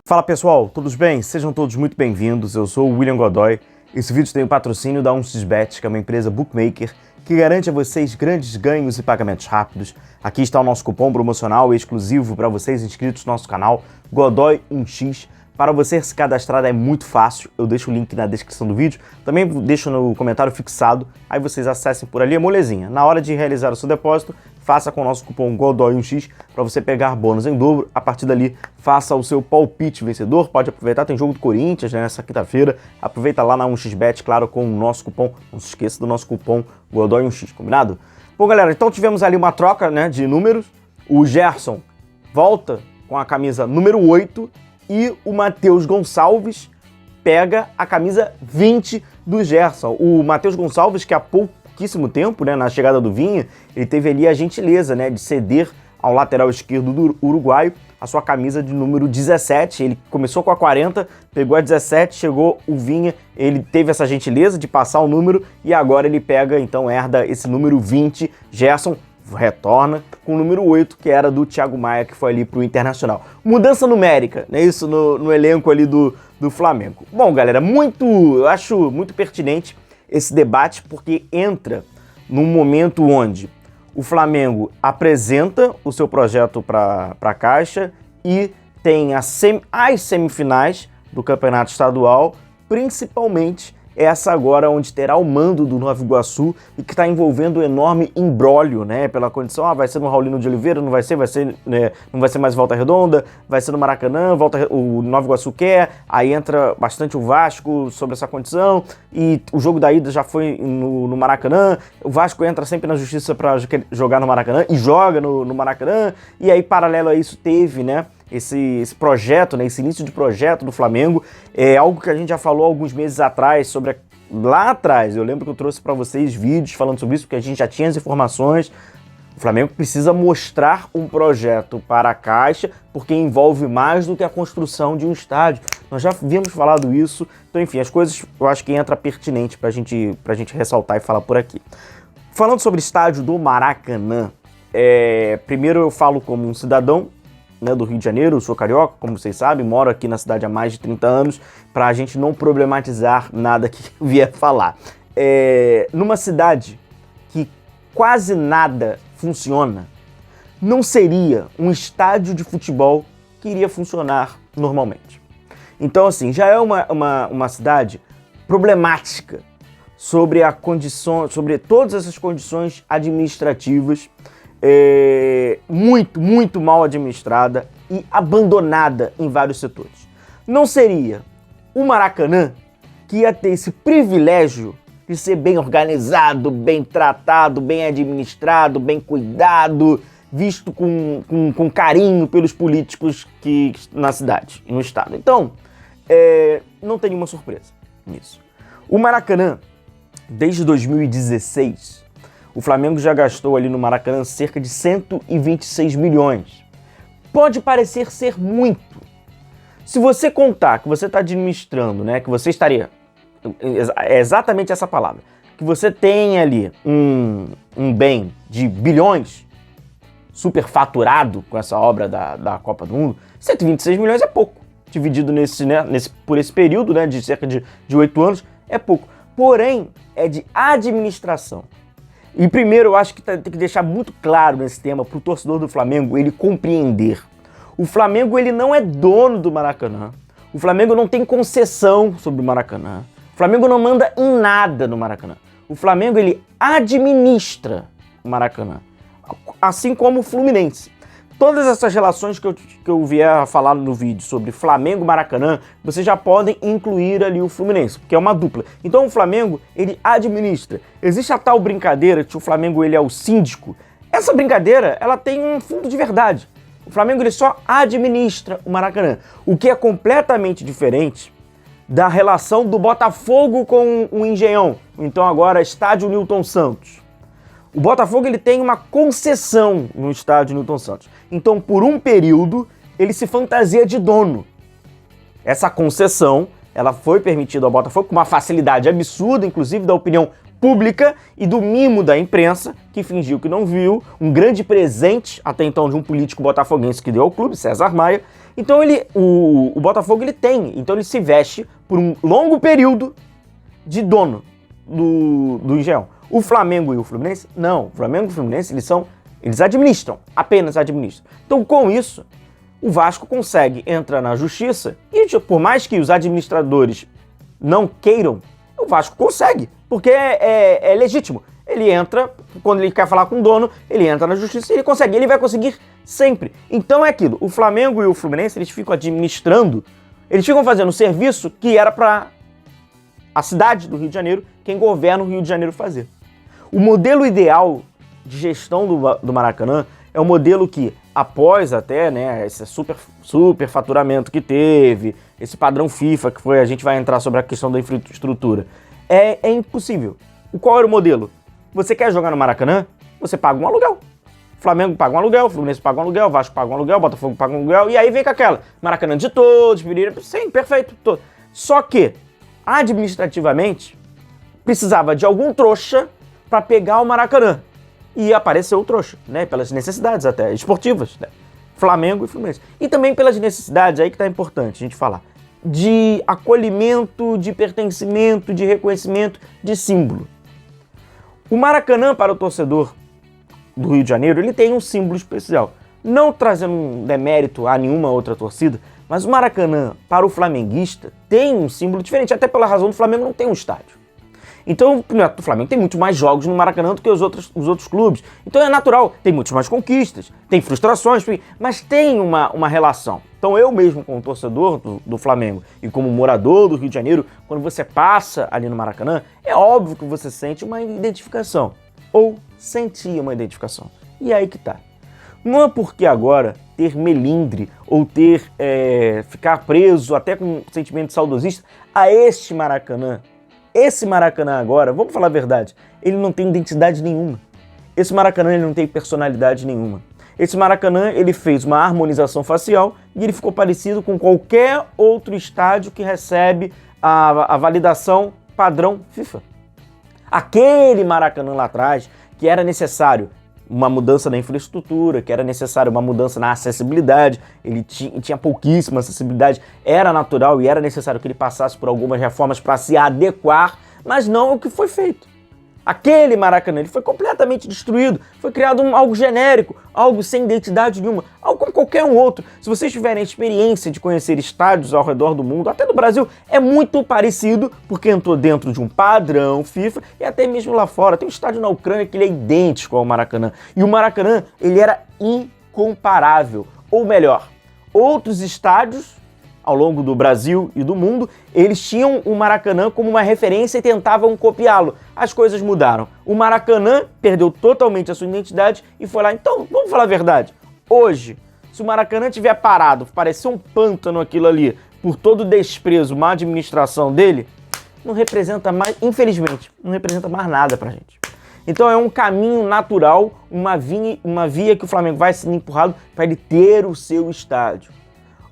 Fala pessoal, todos bem? Sejam todos muito bem-vindos, eu sou o William Godoy. Esse vídeo tem o patrocínio da 1xBet, que é uma empresa bookmaker que garante a vocês grandes ganhos e pagamentos rápidos. Aqui está o nosso cupom promocional exclusivo para vocês inscritos no nosso canal, Godoy1x. Para você se cadastrar é muito fácil, eu deixo o link na descrição do vídeo, também deixo no comentário fixado, aí vocês acessem por ali, é molezinha. Na hora de realizar o seu depósito, faça com o nosso cupom Godoy1x para você pegar bônus em dobro. A partir dali, faça o seu palpite vencedor, pode aproveitar, tem jogo do Corinthians, né, nessa quinta-feira, aproveita lá na 1xBet, claro, com o nosso cupom, não se esqueça do nosso cupom Godoy1x, combinado? Bom galera, então tivemos ali uma troca, né, de números, o Gerson volta com a camisa número 8, e o Matheus Gonçalves pega a camisa 20 do Gerson. O Matheus Gonçalves, que há pouquíssimo tempo, né, na chegada do Vinha, ele teve ali a gentileza, né, de ceder ao lateral esquerdo do uruguaio a sua camisa de número 17. Ele começou com a 40, pegou a 17, chegou o Vinha, ele teve essa gentileza de passar o número e agora ele pega, então herda esse número 20, Gerson retorna com o número 8, que era do Thiago Maia, que foi ali pro Internacional. Mudança numérica, né? Isso no elenco ali do Flamengo. Bom, galera, eu acho muito pertinente esse debate, porque entra num momento onde o Flamengo apresenta o seu projeto para a Caixa e tem as semifinais do Campeonato Estadual, principalmente essa agora onde terá o mando do Nova Iguaçu e que está envolvendo um enorme imbróglio, né, pela condição, vai ser no Raulino de Oliveira, não vai ser, né, não vai ser mais Volta Redonda, vai ser no Maracanã, o Nova Iguaçu quer, aí entra bastante o Vasco sobre essa condição e o jogo da ida já foi no Maracanã, o Vasco entra sempre na justiça para jogar no Maracanã e joga no Maracanã, e aí paralelo a isso teve, né, esse projeto, né, esse início de projeto do Flamengo, é algo que a gente já falou alguns meses atrás, lá atrás, eu lembro que eu trouxe para vocês vídeos falando sobre isso, porque a gente já tinha as informações. O Flamengo precisa mostrar um projeto para a Caixa, porque envolve mais do que a construção de um estádio. Nós já havíamos falado isso, então enfim, as coisas eu acho que entra pertinente para a gente ressaltar e falar por aqui. Falando sobre o estádio do Maracanã, primeiro eu falo como um cidadão, né, do Rio de Janeiro, eu sou carioca, como vocês sabem, moro aqui na cidade há mais de 30 anos, para a gente não problematizar nada que eu vier falar. Numa cidade que quase nada funciona, não seria um estádio de futebol que iria funcionar normalmente. Então, assim, já é uma cidade problemática sobre todas essas condições administrativas, muito mal administrada e abandonada em vários setores. Não seria o Maracanã que ia ter esse privilégio de ser bem organizado, bem tratado, bem administrado, bem cuidado, visto com carinho pelos políticos na cidade, no estado. Então, não tem nenhuma surpresa nisso. O Maracanã, desde 2016, o Flamengo já gastou ali no Maracanã cerca de 126 milhões. Pode parecer ser muito. Se você contar que você está administrando, né, que você estaria... É exatamente essa palavra. Que você tem ali um bem de bilhões, superfaturado com essa obra da Copa do Mundo, 126 milhões é pouco. Dividido por esse período, né, de cerca de 8 anos, é pouco. Porém, é de administração. E primeiro eu acho que tem que deixar muito claro nesse tema para o torcedor do Flamengo ele compreender. O Flamengo ele não é dono do Maracanã. O Flamengo não tem concessão sobre o Maracanã. O Flamengo não manda em nada no Maracanã. O Flamengo ele administra o Maracanã, assim como o Fluminense. Todas essas relações que eu vier a falar no vídeo sobre Flamengo e Maracanã, vocês já podem incluir ali o Fluminense, porque é uma dupla. Então o Flamengo, ele administra. Existe a tal brincadeira que o Flamengo ele é o síndico. Essa brincadeira, ela tem um fundo de verdade. O Flamengo ele só administra o Maracanã, o que é completamente diferente da relação do Botafogo com o Engenhão, então agora Estádio Newton Santos. O Botafogo ele tem uma concessão no estádio Newton Santos. Então, por um período, ele se fantasia de dono. Essa concessão, ela foi permitida ao Botafogo com uma facilidade absurda, inclusive da opinião pública e do mimo da imprensa, que fingiu que não viu, um grande presente até então de um político botafoguense que deu ao clube, César Maia. Então o Botafogo então ele se veste por um longo período de dono do Engenhão. O Flamengo e o Fluminense, não. O Flamengo e o Fluminense, eles administram, apenas administram. Então, com isso, o Vasco consegue entrar na justiça e, por mais que os administradores não queiram, o Vasco consegue, porque é legítimo. Ele entra, quando ele quer falar com o dono, ele entra na justiça e ele consegue. Ele vai conseguir sempre. Então é aquilo, o Flamengo e o Fluminense, eles ficam administrando, eles ficam fazendo um serviço que era para a cidade do Rio de Janeiro, quem governa o Rio de Janeiro fazer. O modelo ideal de gestão do Maracanã é um modelo que, após até, né, esse super faturamento que teve, esse padrão FIFA que foi, a gente vai entrar sobre a questão da infraestrutura, é impossível. Qual era o modelo? Você quer jogar no Maracanã? Você paga um aluguel. O Flamengo paga um aluguel, o Fluminense paga um aluguel, o Vasco paga um aluguel, o Botafogo paga um aluguel, e aí vem com aquela, Maracanã de todos, sim, perfeito, todo. Só que, administrativamente, precisava de algum trouxa para pegar o Maracanã. E apareceu o trouxa, né? Pelas necessidades até, esportivas, né? Flamengo e Fluminense. E também pelas necessidades, aí que tá importante a gente falar, de acolhimento, de pertencimento, de reconhecimento, de símbolo. O Maracanã, para o torcedor do Rio de Janeiro, ele tem um símbolo especial. Não trazendo um demérito a nenhuma outra torcida, mas o Maracanã, para o flamenguista, tem um símbolo diferente, até pela razão do Flamengo não ter um estádio. Então, o Flamengo tem muito mais jogos no Maracanã do que os outros clubes. Então é natural, tem muitas mais conquistas, tem frustrações, mas tem uma relação. Então eu mesmo, como torcedor do Flamengo e como morador do Rio de Janeiro, quando você passa ali no Maracanã, é óbvio que você sente uma identificação. Ou sentia uma identificação. E aí que tá. Não é porque agora ter melindre ou ficar preso até com um sentimento saudosista a este Maracanã. Esse Maracanã agora, vamos falar a verdade, ele não tem identidade nenhuma. Esse Maracanã ele não tem personalidade nenhuma. Esse Maracanã ele fez uma harmonização facial e ele ficou parecido com qualquer outro estádio que recebe a validação padrão FIFA. Aquele Maracanã lá atrás, que era necessário uma mudança na infraestrutura, que era necessário uma mudança na acessibilidade, ele tinha pouquíssima acessibilidade, era natural e era necessário que ele passasse por algumas reformas para se adequar, mas não o que foi feito. Aquele Maracanã ele foi completamente destruído, foi criado algo genérico, algo sem identidade nenhuma, algo como qualquer um outro. Se vocês tiverem a experiência de conhecer estádios ao redor do mundo, até do Brasil, é muito parecido, porque entrou dentro de um padrão FIFA e até mesmo lá fora. Tem um estádio na Ucrânia que ele é idêntico ao Maracanã. E o Maracanã, ele era incomparável. Ou melhor, outros estádios ao longo do Brasil e do mundo, eles tinham o Maracanã como uma referência e tentavam copiá-lo. As coisas mudaram. O Maracanã perdeu totalmente a sua identidade e foi lá. Então, vamos falar a verdade. Hoje, se o Maracanã tiver parado, parecer um pântano aquilo ali, por todo o desprezo, má administração dele, não representa mais, infelizmente, não representa mais nada pra gente. Então é um caminho natural, uma via que o Flamengo vai sendo empurrado para ele ter o seu estádio.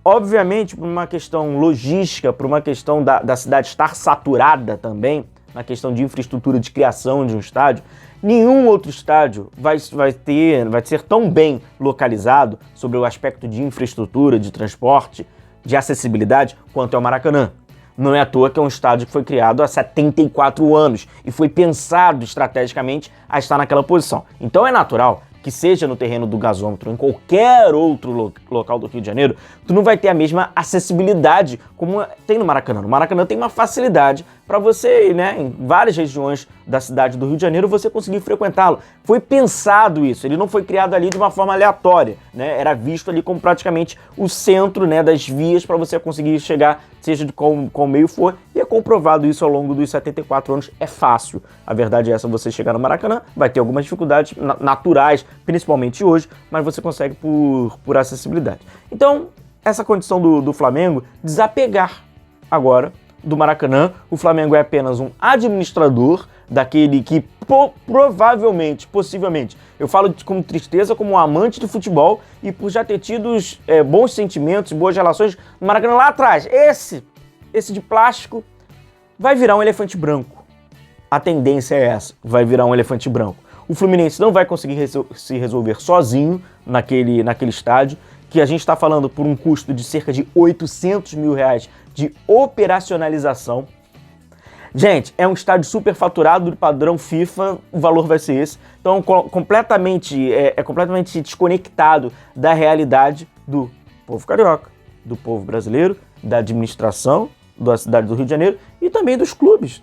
Obviamente, por uma questão logística, por uma questão da cidade estar saturada também, na questão de infraestrutura de criação de um estádio, nenhum outro estádio vai ser tão bem localizado sobre o aspecto de infraestrutura, de transporte, de acessibilidade, quanto é o Maracanã. Não é à toa que é um estádio que foi criado há 74 anos e foi pensado estrategicamente a estar naquela posição. Então é natural que seja no terreno do gasômetro, em qualquer outro local do Rio de Janeiro, tu não vai ter a mesma acessibilidade como tem no Maracanã. No Maracanã tem uma facilidade para você, né, em várias regiões da cidade do Rio de Janeiro, você conseguir frequentá-lo. Foi pensado isso, ele não foi criado ali de uma forma aleatória, né? Era visto ali como praticamente o centro, né, das vias para você conseguir chegar, seja de qual meio for, e é comprovado isso ao longo dos 74 anos. É fácil. A verdade é essa, você chegar no Maracanã, vai ter algumas dificuldades naturais, principalmente hoje, mas você consegue por acessibilidade. Então, essa condição do Flamengo, desapegar agora do Maracanã. O Flamengo é apenas um administrador daquele que provavelmente, possivelmente, eu falo com tristeza como um amante de futebol e por já ter tido bons sentimentos, boas relações no Maracanã lá atrás. Esse de plástico vai virar um elefante branco. a tendência é essa, vai virar um elefante branco. O Fluminense não vai conseguir se resolver sozinho naquele estádio, que a gente está falando por um custo de cerca de R$800 mil de operacionalização. Gente, é um estádio super faturado do padrão FIFA, o valor vai ser esse. Então, completamente desconectado da realidade do povo carioca, do povo brasileiro, da administração da cidade do Rio de Janeiro e também dos clubes.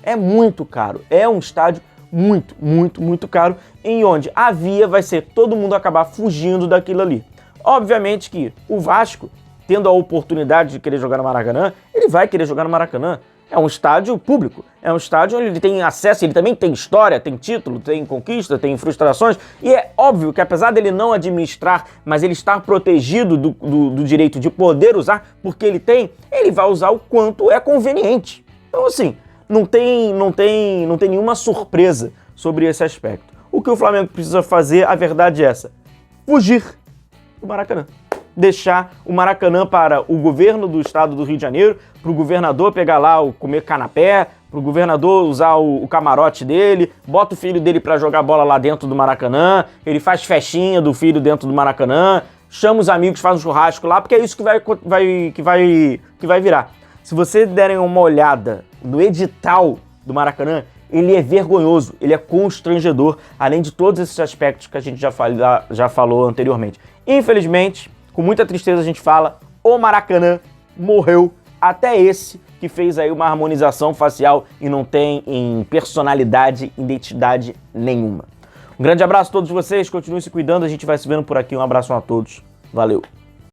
É muito caro, é um estádio muito, muito, muito caro, em onde a via vai ser todo mundo acabar fugindo daquilo ali. Obviamente que o Vasco, tendo a oportunidade de querer jogar no Maracanã, ele vai querer jogar no Maracanã. É um estádio público, é um estádio onde ele tem acesso, ele também tem história, tem título, tem conquista, tem frustrações, e é óbvio que apesar dele não administrar, mas ele estar protegido do direito de poder usar, porque ele vai usar o quanto é conveniente. Então assim, não tem nenhuma surpresa sobre esse aspecto. O que o Flamengo precisa fazer, a verdade é essa: fugir do Maracanã. Deixar o Maracanã para o governo do estado do Rio de Janeiro, para o governador pegar lá, comer canapé, para o governador usar o camarote dele, bota o filho dele para jogar bola lá dentro do Maracanã, ele faz festinha do filho dentro do Maracanã, chama os amigos, faz um churrasco lá, porque é isso que vai virar. Se vocês derem uma olhada no edital do Maracanã, ele é vergonhoso, ele é constrangedor, além de todos esses aspectos que a gente já falou anteriormente. Infelizmente, com muita tristeza a gente fala, o Maracanã morreu, até esse que fez aí uma harmonização facial e não tem em personalidade, identidade nenhuma. Um grande abraço a todos vocês, continuem se cuidando, a gente vai se vendo por aqui, um abraço a todos, valeu!